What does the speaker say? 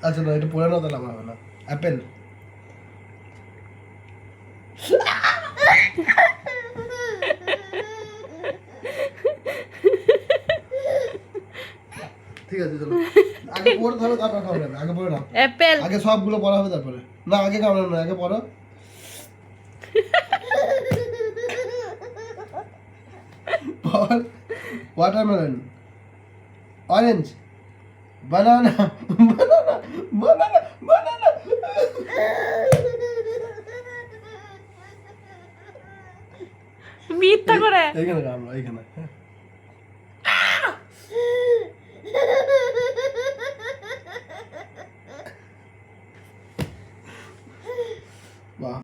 আচ্ছা না, এটা পড়ে না তাহলে আমার হবে না। অ্যাপেল। ঠিক আছে চলো, আগে পড়তে হবে তারপর খাওয়া যাবে। আগে পড়ে নাও, অ্যাপেল। আগে সবগুলো পড়া হবে তারপরে। না আগে খাওয়া না, আগে পড়ো। ওয়াটারমেলন, অরেঞ্জ, বানানা, বানানা, বানানা, বানানা। মিথ্যা করে। এইখানে আমরা এইখানে, হ্যাঁ। বাহ।